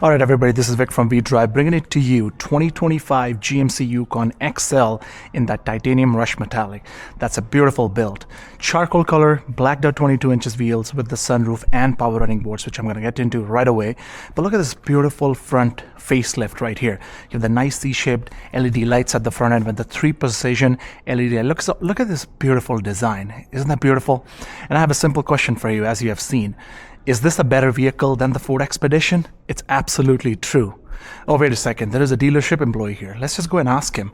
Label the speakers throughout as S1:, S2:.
S1: All right, everybody, this is Vic from V-Drive bringing it to you 2025 GMC YUKON XL in that titanium rush metallic. That's a beautiful build. Charcoal color, blacked out 22 inches wheels with the sunroof and power running boards, which I'm going to get into right away. But look at this beautiful front facelift right here. You have the nice C-shaped LED lights at the front end with the 3 precision LED. Look at this beautiful design. Isn't that beautiful? And I have a simple question for you, as you have seen. Is this a better vehicle than the Ford Expedition? It's absolutely true. Oh, wait a second. There is a dealership employee here. Let's just go and ask him.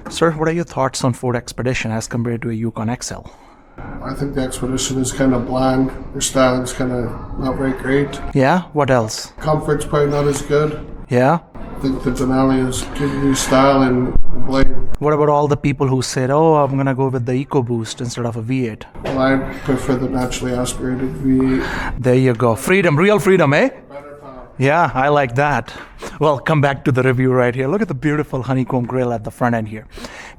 S1: Sir, what are your thoughts on Ford Expedition as compared to a YUKON XL?
S2: I think the Expedition is kind of bland. Their styling's kind of not very great.
S1: Yeah? What else?
S2: Comfort's probably not as good.
S1: Yeah?
S2: I think the Denali is giving you style and the blade.
S1: What about all the people who said, oh, I'm going to go with the EcoBoost instead of a V8?
S2: Well, I prefer the naturally aspirated V8.
S1: There you go. Freedom, real freedom, eh?
S2: Better power.
S1: Yeah, I like that. Well, come back to the review right here. Look at the beautiful honeycomb grille at the front end here.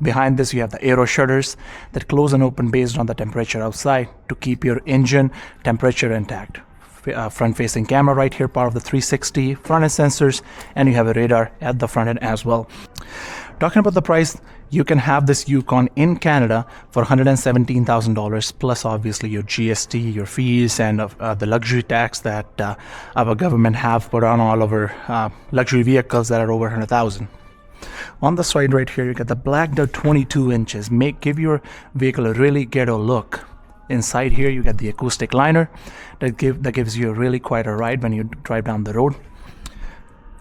S1: Behind this, you have the aero shutters that close and open based on the temperature outside to keep your engine temperature intact. Front-facing camera right here, part of the 360 front end sensors, and you have a radar at the front end as well. Talking about the price, you can have this YUKON in Canada for $117,000 plus obviously your GST, your fees, and the luxury tax that our government have put on all of our luxury vehicles that are over $100,000. On the side right here, you get the blacked out 22 inches. Give your vehicle a really ghetto look. Inside here, you get the acoustic liner that gives you really quite a ride when you drive down the road.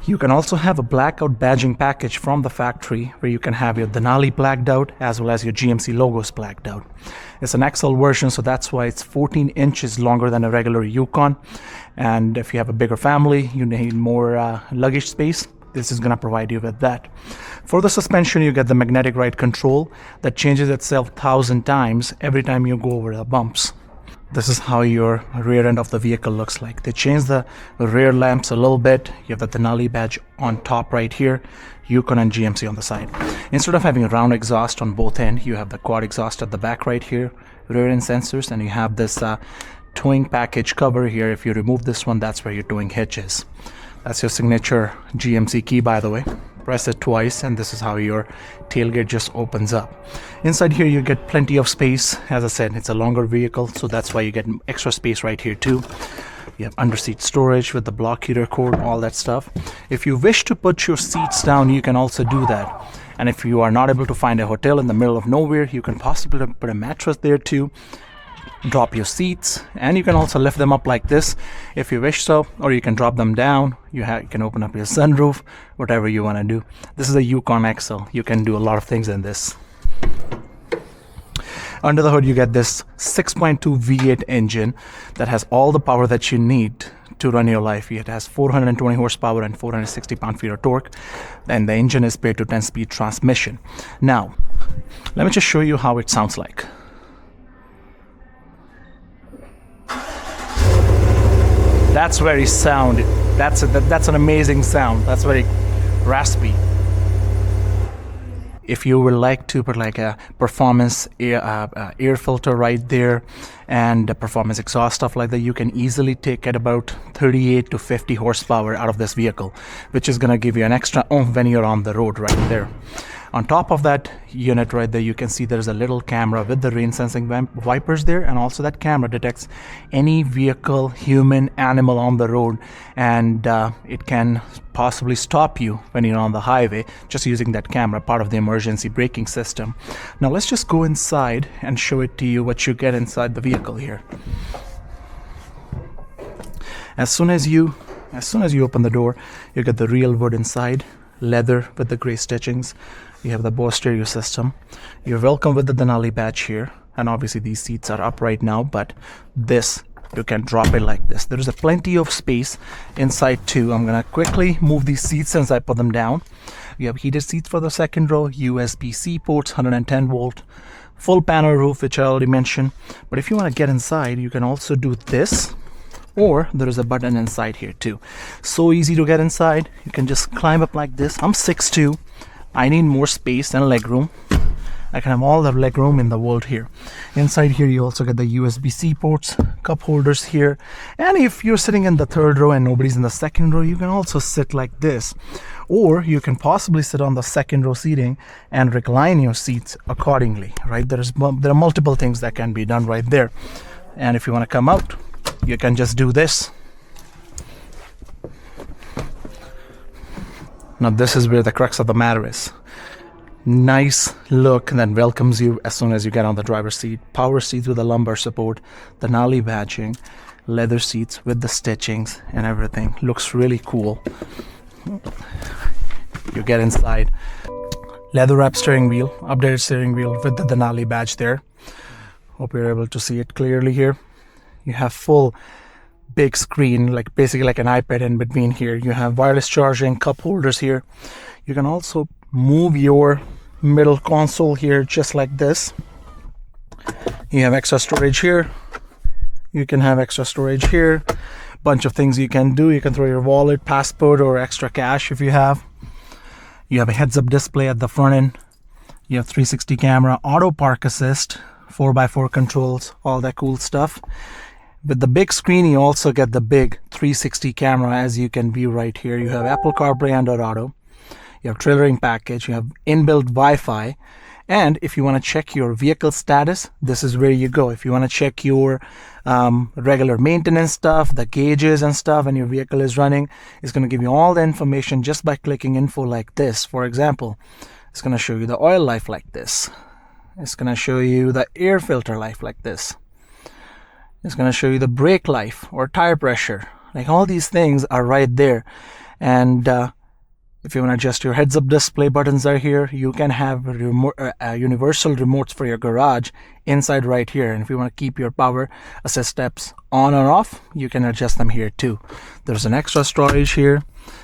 S1: You can also have a blackout badging package from the factory where you can have your Denali blacked out as well as your GMC logos blacked out. It's an XL version, so that's why it's 14 inches longer than a regular YUKON. And if you have a bigger family, you need more luggage space. This is going to provide you with that. For the suspension, you get the magnetic ride control that changes itself 1,000 times every time you go over the bumps. This is how your rear end of the vehicle looks like. They changed the rear lamps a little bit. You have the Denali badge on top right here, YUKON and GMC on the side. Instead of having a round exhaust on both ends, you have the quad exhaust at the back right here, rear end sensors, and you have this towing package cover here. If you remove this one, that's where your towing hitch is. That's your signature GMC key, by the way. Press it twice and this is how your tailgate just opens up. Inside here you get plenty of space. As I said, it's a longer vehicle, so that's why you get extra space right here too. You have underseat storage with the block heater cord, all that stuff. If you wish to put your seats down, you can also do that. And if you are not able to find a hotel in the middle of nowhere, you can possibly put a mattress there too. Drop your seats, and you can also lift them up like this if you wish so, or you can drop them down. You can open up your sunroof, whatever you want to do. This is a YUKON XL. You can do a lot of things in this. Under the hood, you get this 6.2 V8 engine that has all the power that you need to run your life. It has 420 horsepower and 460 pound-feet of torque, and the engine is paired to 10-speed transmission. Now, let me just show you how it sounds like. That's very sound. That's an amazing sound. That's very raspy. If you would like to put like a performance air filter right there and a performance exhaust stuff like that, you can easily take at about 38 to 50 horsepower out of this vehicle, which is going to give you an extra oomph when you're on the road right there. On top of that unit right there, you can see there's a little camera with the rain sensing wipers there, and also that camera detects any vehicle, human, animal on the road, and it can possibly stop you when you're on the highway just using that camera, part of the emergency braking system. Now let's just go inside and show it to you what you get inside the vehicle here. As soon as you open the door, you get the real wood inside, leather with the gray stitchings. You have the Bose stereo system. You're welcome with the Denali badge here, and obviously these seats are up right now, but this, you can drop it like this. There is plenty of space inside too. I'm gonna quickly move these seats since I put them down. You have heated seats for the second row, USB-C ports, 110 volt, full panel roof, which I already mentioned. But if you want to get inside, you can also do this, or there is a button inside here too. So easy to get inside. You can just climb up like this. I'm 6'2". I need more space and legroom. I can have all the leg room in the world here. Inside here you also get the USB-C ports, cup holders here, and if you're sitting in the third row and nobody's in the second row, you can also sit like this, or you can possibly sit on the second row seating and recline your seats accordingly, right? There are multiple things that can be done right there. And if you want to come out, you can just do this. Now this is where the crux of the matter is. Nice look that welcomes you as soon as you get on the driver's seat. Power seats with the lumbar support, Denali badging, leather seats with the stitchings and everything. Looks really cool. You get inside. Leather wrap steering wheel, updated steering wheel with the Denali badge there. Hope you're able to see it clearly here. You have full big screen, like basically like an iPad in between here. You have wireless charging, cup holders here. You can also move your middle console here just like this. You have extra storage here. You can have extra storage here. Bunch of things you can do. You can throw your wallet, passport, or extra cash if you have. You have a heads-up display at the front end. You have 360 camera, auto park assist, 4x4 controls, all that cool stuff. With the big screen, you also get the big 360 camera, as you can view right here. You have Apple CarPlay, Android Auto. You have trailering package, you have inbuilt Wi-Fi, and if you want to check your vehicle status, this is where you go. If you want to check your regular maintenance stuff, the gauges and stuff, and your vehicle is running, it's going to give you all the information just by clicking info like this. For example, it's going to show you the oil life like this. It's going to show you the air filter life like this. It's going to show you the brake life or tire pressure. Like all these things are right there. And if you want to adjust your heads-up display, buttons are here. You can have universal remotes for your garage inside right here. And if you want to keep your power assist steps on or off, you can adjust them here too. There's an extra storage here.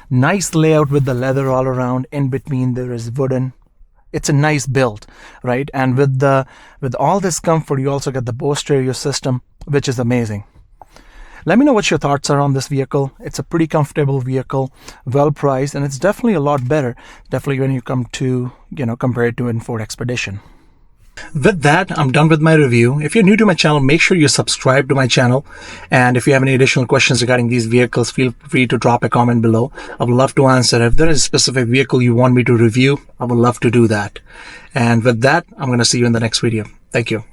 S1: Nice layout with the leather all around. In between there is wooden. It's a nice build, right? And with all this comfort, you also get the Bose stereo system, which is amazing. Let me know what your thoughts are on this vehicle. It's a pretty comfortable vehicle, well priced, and it's definitely a lot better, definitely when you come to, compare it to a Ford Expedition. With that, I'm done with my review. If you're new to my channel, make sure you subscribe to my channel. And if you have any additional questions regarding these vehicles, feel free to drop a comment below. I would love to answer. If there is a specific vehicle you want me to review, I would love to do that. And with that, I'm going to see you in the next video. Thank you.